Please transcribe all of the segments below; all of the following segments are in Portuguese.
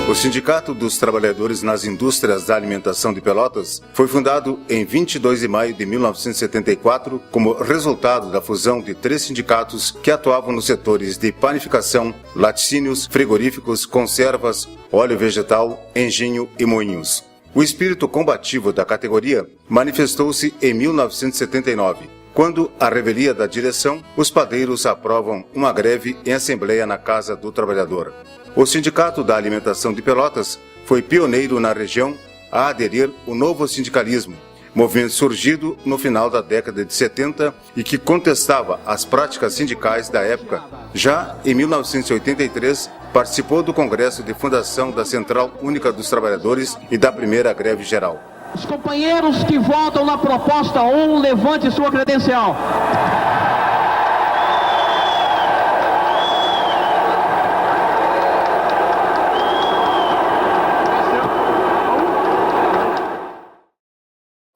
O Sindicato dos Trabalhadores nas Indústrias da Alimentação de Pelotas foi fundado em 22 de maio de 1974 como resultado da fusão de 3 sindicatos que atuavam nos setores de panificação, laticínios, frigoríficos, conservas, óleo vegetal, engenho e moinhos. O espírito combativo da categoria manifestou-se em 1979, quando, à revelia da direção, os padeiros aprovam uma greve em assembleia na Casa do Trabalhador. O Sindicato da Alimentação de Pelotas foi pioneiro na região a aderir ao novo sindicalismo, movimento surgido no final da década de 70 e que contestava as práticas sindicais da época. Já em 1983, participou do Congresso de Fundação da Central Única dos Trabalhadores e da primeira greve geral. Os companheiros que votam na proposta 1, levante sua credencial.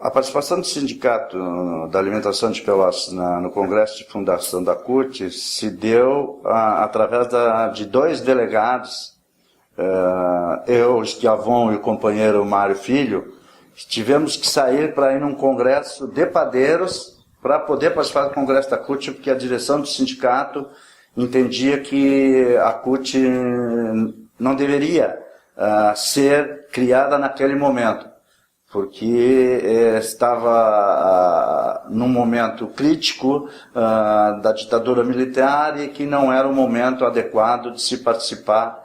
A participação do Sindicato da Alimentação de Pelotas no Congresso de Fundação da CUT se deu através de 2 delegados, eu, Esquiavon e o companheiro Mário Filho. Tivemos que sair para ir num congresso de padeiros para poder participar do congresso da CUT, porque a direção do sindicato entendia que a CUT não deveria ser criada naquele momento, porque estava num momento crítico da ditadura militar e que não era o momento adequado de se participar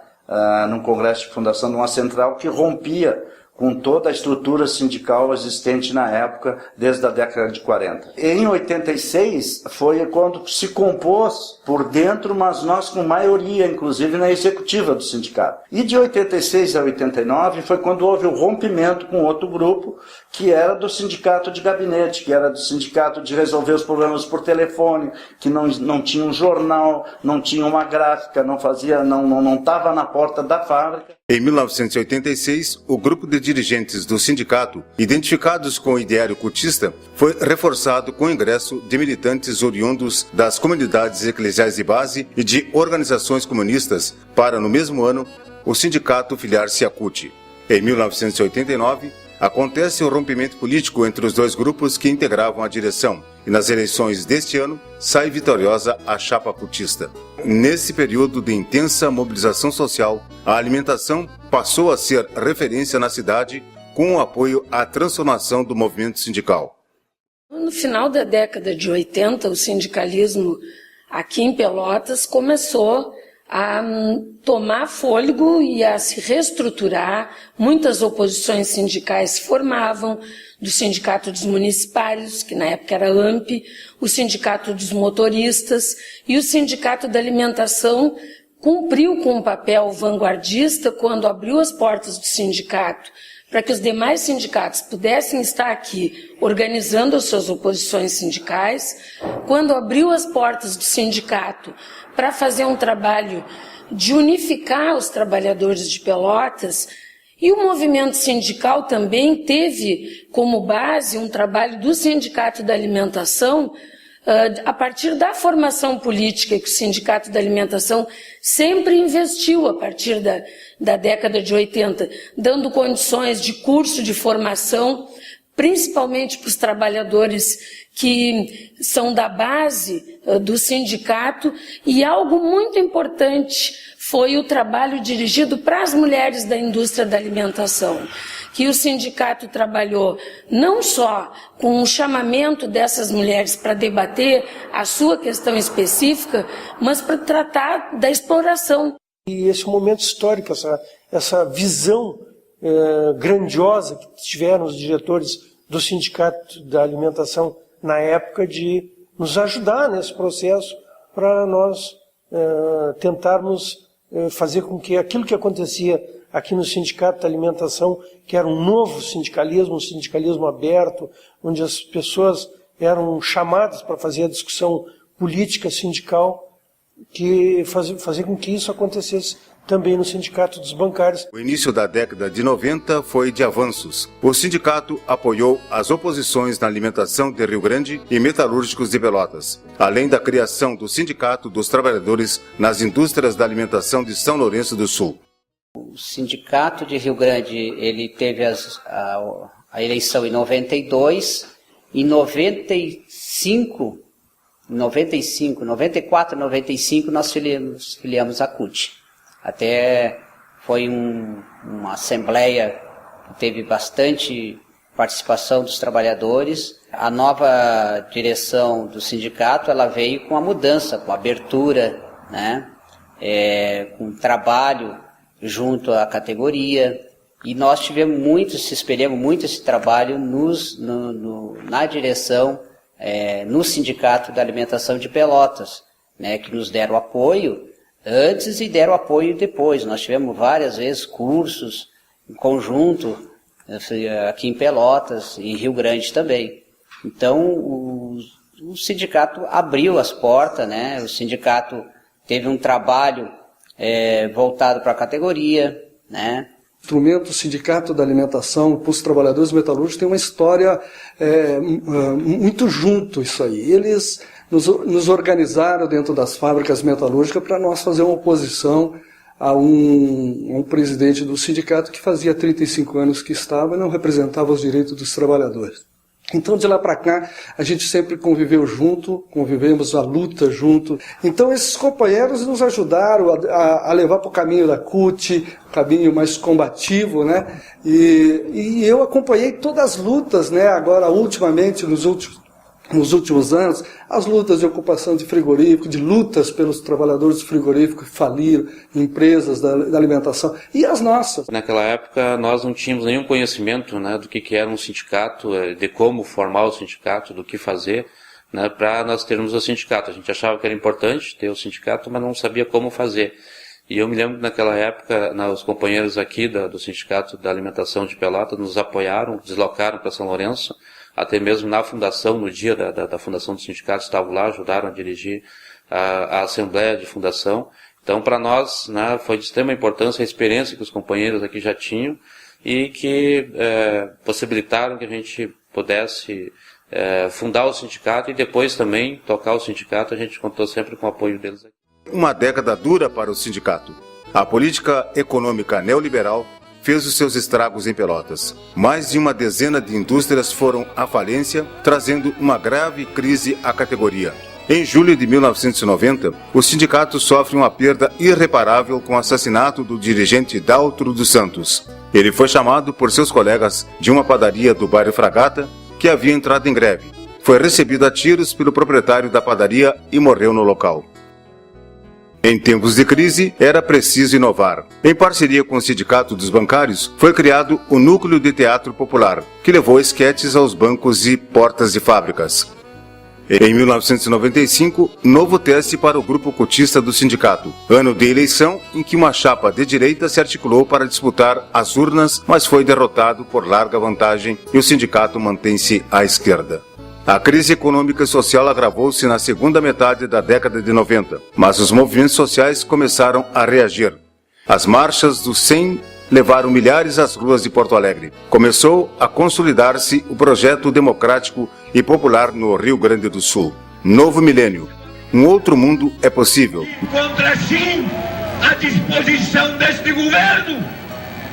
num congresso de fundação de uma central que rompia com toda a estrutura sindical existente na época, desde a década de 40. Em 86 foi quando se compôs por dentro, mas nós com maioria, inclusive na executiva do sindicato. E de 86 a 89 foi quando houve o rompimento com outro grupo, que era do sindicato de gabinete, que era do sindicato de resolver os problemas por telefone, que não tinha um jornal, não tinha uma gráfica, não estava na porta da fábrica. Em 1986, o grupo de dirigentes do sindicato, identificados com o ideário cutista, foi reforçado com o ingresso de militantes oriundos das comunidades eclesiais de base e de organizações comunistas para, no mesmo ano, o sindicato filiar-se à CUT. Em 1989, acontece o rompimento político entre os 2 grupos que integravam a direção, e nas eleições deste ano sai vitoriosa a chapa cutista. Nesse período de intensa mobilização social, a alimentação passou a ser referência na cidade com o apoio à transformação do movimento sindical. No final da década de 80, o sindicalismo aqui em Pelotas começou a tomar fôlego e a se reestruturar. Muitas oposições sindicais se formavam, do Sindicato dos Municipários, que na época era AMP, o Sindicato dos Motoristas e o Sindicato da Alimentação cumpriu com um papel vanguardista quando abriu as portas do sindicato para que os demais sindicatos pudessem estar aqui organizando as suas oposições sindicais, quando abriu as portas do sindicato para fazer um trabalho de unificar os trabalhadores de Pelotas. E o movimento sindical também teve como base um trabalho do Sindicato da Alimentação, a partir da formação política que o Sindicato da Alimentação sempre investiu a partir da década de 80, dando condições de curso de formação, principalmente para os trabalhadores que são da base do sindicato, e algo muito importante foi o trabalho dirigido para as mulheres da indústria da alimentação, que o sindicato trabalhou não só com o chamamento dessas mulheres para debater a sua questão específica, mas para tratar da exploração. E esse momento histórico, essa visão grandiosa que tiveram os diretores do Sindicato da Alimentação na época de nos ajudar nesse processo para nós tentarmos fazer com que aquilo que acontecia aqui no Sindicato da Alimentação, que era um novo sindicalismo, um sindicalismo aberto, onde as pessoas eram chamadas para fazer a discussão política sindical, que fazer com que isso acontecesse também no Sindicato dos Bancários. O início da década de 90 foi de avanços. O sindicato apoiou as oposições na alimentação de Rio Grande e metalúrgicos de Pelotas, além da criação do Sindicato dos Trabalhadores nas indústrias da alimentação de São Lourenço do Sul. O Sindicato de Rio Grande, ele teve a eleição em 92, em 94, 95, nós filiamos a CUT. Até foi uma assembleia que teve bastante participação dos trabalhadores. A nova direção do sindicato, ela veio com a mudança, com a abertura, né? Com trabalho junto à categoria. E nós espelhamos muito esse trabalho na direção, no Sindicato da Alimentação de Pelotas, né? Que nos deram apoio antes e deram apoio depois. Nós tivemos várias vezes cursos em conjunto, aqui em Pelotas, em Rio Grande também. Então, o sindicato abriu as portas, né? O sindicato teve um trabalho voltado para a categoria, né? O instrumento Sindicato da Alimentação para os Trabalhadores Metalúrgicos tem uma história muito junto isso aí. Eles nos organizaram dentro das fábricas metalúrgicas para nós fazer uma oposição a um presidente do sindicato que fazia 35 anos que estava e não representava os direitos dos trabalhadores. Então, de lá para cá, a gente sempre conviveu junto, convivemos a luta junto. Então, esses companheiros nos ajudaram a levar para o caminho da CUT, caminho mais combativo, né? E eu acompanhei todas as lutas, né? Agora, ultimamente, nos últimos anos, as lutas de ocupação de frigorífico, de lutas pelos trabalhadores de frigorífico que faliram, empresas da alimentação, e as nossas. Naquela época, nós não tínhamos nenhum conhecimento, né, do que era um sindicato, de como formar o sindicato, do que fazer, né, para nós termos o sindicato. A gente achava que era importante ter o sindicato, mas não sabia como fazer. E eu me lembro que naquela época, os companheiros aqui do Sindicato da Alimentação de Pelotas nos apoiaram, deslocaram para São Lourenço, até mesmo na fundação, no dia da fundação do sindicato, estavam lá, ajudaram a dirigir a assembleia de fundação. Então, para nós, né, foi de extrema importância a experiência que os companheiros aqui já tinham e que possibilitaram que a gente pudesse fundar o sindicato e depois também tocar o sindicato. A gente contou sempre com o apoio deles aqui. Uma década dura para o sindicato. A política econômica neoliberal fez os seus estragos em Pelotas. Mais de uma dezena de indústrias foram à falência, trazendo uma grave crise à categoria. Em julho de 1990, o sindicato sofre uma perda irreparável com o assassinato do dirigente Daltro dos Santos. Ele foi chamado por seus colegas de uma padaria do bairro Fragata, que havia entrado em greve. Foi recebido a tiros pelo proprietário da padaria e morreu no local. Em tempos de crise, era preciso inovar. Em parceria com o Sindicato dos Bancários, foi criado o Núcleo de Teatro Popular, que levou esquetes aos bancos e portas de fábricas. Em 1995, novo teste para o grupo cotista do sindicato, ano de eleição em que uma chapa de direita se articulou para disputar as urnas, mas foi derrotado por larga vantagem e o sindicato mantém-se à esquerda. A crise econômica e social agravou-se na segunda metade da década de 90, mas os movimentos sociais começaram a reagir. As marchas do 100 levaram milhares às ruas de Porto Alegre. Começou a consolidar-se o projeto democrático e popular no Rio Grande do Sul. Novo milênio. Um outro mundo é possível. Encontra, sim, a disposição deste governo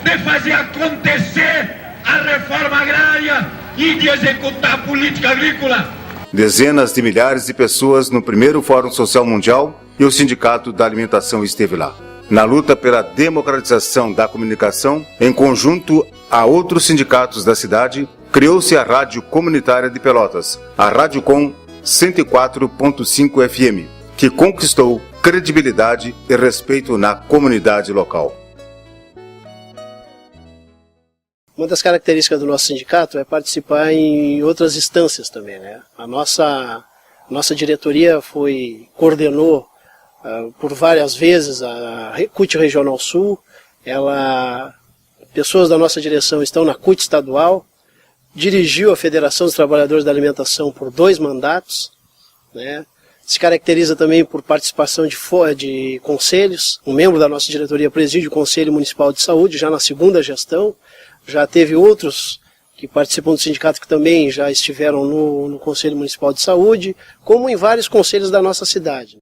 de fazer acontecer a reforma agrária e de executar a política agrícola. Dezenas de milhares de pessoas no primeiro Fórum Social Mundial e o Sindicato da Alimentação esteve lá. Na luta pela democratização da comunicação, em conjunto a outros sindicatos da cidade, criou-se a Rádio Comunitária de Pelotas, a Rádio Com 104.5 FM, que conquistou credibilidade e respeito na comunidade local. Uma das características do nosso sindicato é participar em outras instâncias também, né? A nossa diretoria coordenou por várias vezes a CUT Regional Sul. Pessoas da nossa direção estão na CUT estadual, dirigiu a Federação dos Trabalhadores da Alimentação por 2 mandatos, né? se caracteriza também por participação de conselhos. Um membro da nossa diretoria preside o Conselho Municipal de Saúde, já na segunda gestão. Já teve outros que participam do sindicato que também já estiveram no Conselho Municipal de Saúde, como em vários conselhos da nossa cidade.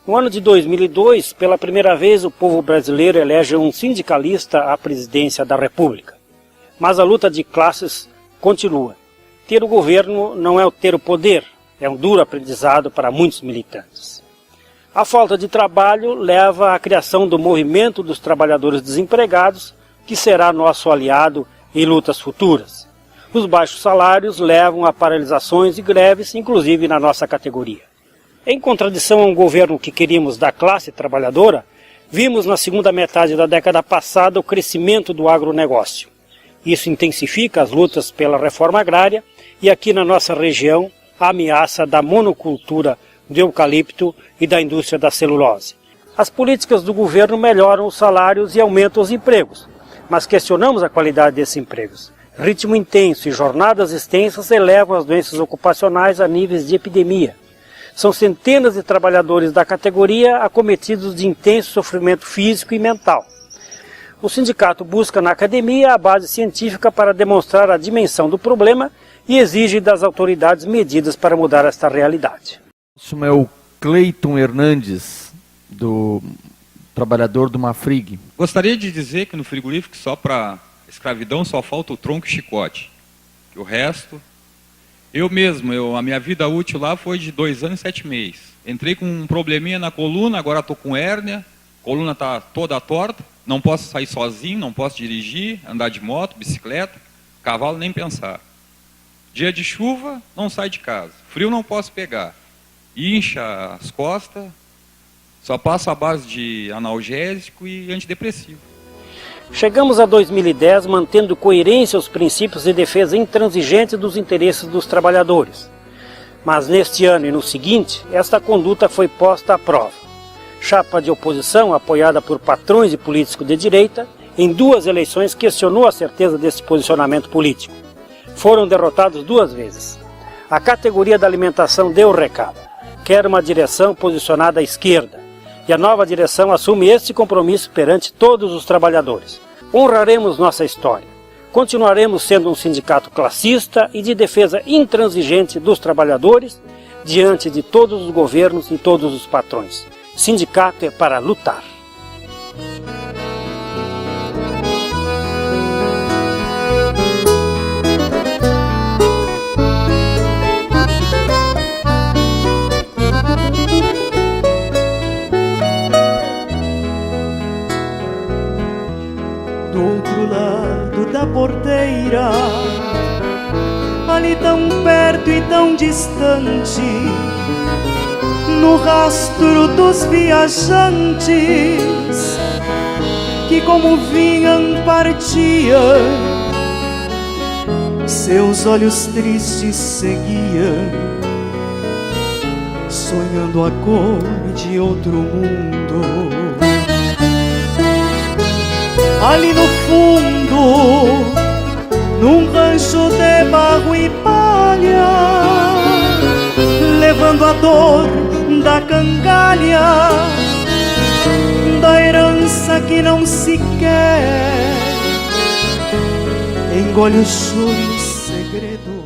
No ano de 2002, pela primeira vez, o povo brasileiro elege um sindicalista à presidência da República. Mas a luta de classes continua. Ter o governo não é ter o poder, é um duro aprendizado para muitos militantes. A falta de trabalho leva à criação do movimento dos trabalhadores desempregados, que será nosso aliado em lutas futuras. Os baixos salários levam a paralisações e greves, inclusive na nossa categoria. Em contradição a um governo que queríamos da classe trabalhadora, vimos na segunda metade da década passada o crescimento do agronegócio. Isso intensifica as lutas pela reforma agrária e aqui na nossa região a ameaça da monocultura do eucalipto e da indústria da celulose. As políticas do governo melhoram os salários e aumentam os empregos, mas questionamos a qualidade desses empregos. Ritmo intenso e jornadas extensas elevam as doenças ocupacionais a níveis de epidemia. São centenas de trabalhadores da categoria acometidos de intenso sofrimento físico e mental. O sindicato busca na academia a base científica para demonstrar a dimensão do problema e exige das autoridades medidas para mudar esta realidade. Isso é o Cleiton Hernandes, do trabalhador do Mafrig. Gostaria de dizer que no frigorífico só para escravidão só falta o tronco e chicote. Que o resto... Eu mesmo, a minha vida útil lá foi de 2 anos e 7 meses. Entrei com um probleminha na coluna, agora estou com hérnia, a coluna está toda torta, não posso sair sozinho, não posso dirigir, andar de moto, bicicleta, cavalo nem pensar. Dia de chuva, não sai de casa. Frio não posso pegar. Incha as costas, só passo à base de analgésico e antidepressivo. Chegamos a 2010 mantendo coerência os princípios de defesa intransigente dos interesses dos trabalhadores. Mas neste ano e no seguinte, esta conduta foi posta à prova. Chapa de oposição, apoiada por patrões e políticos de direita, em 2 eleições questionou a certeza desse posicionamento político. Foram derrotados 2 vezes. A categoria da alimentação deu o recado. Quer uma direção posicionada à esquerda. E a nova direção assume esse compromisso perante todos os trabalhadores. Honraremos nossa história. Continuaremos sendo um sindicato classista e de defesa intransigente dos trabalhadores diante de todos os governos e todos os patrões. Sindicato é para lutar. Do outro lado da porteira, ali tão perto e tão distante, no rastro dos viajantes que como vinham partiam, seus olhos tristes seguiam, sonhando a cor de outro mundo. Ali no fundo, num rancho de barro e palha, levando a dor da cangalha, da herança que não se quer, engole o choro em segredo.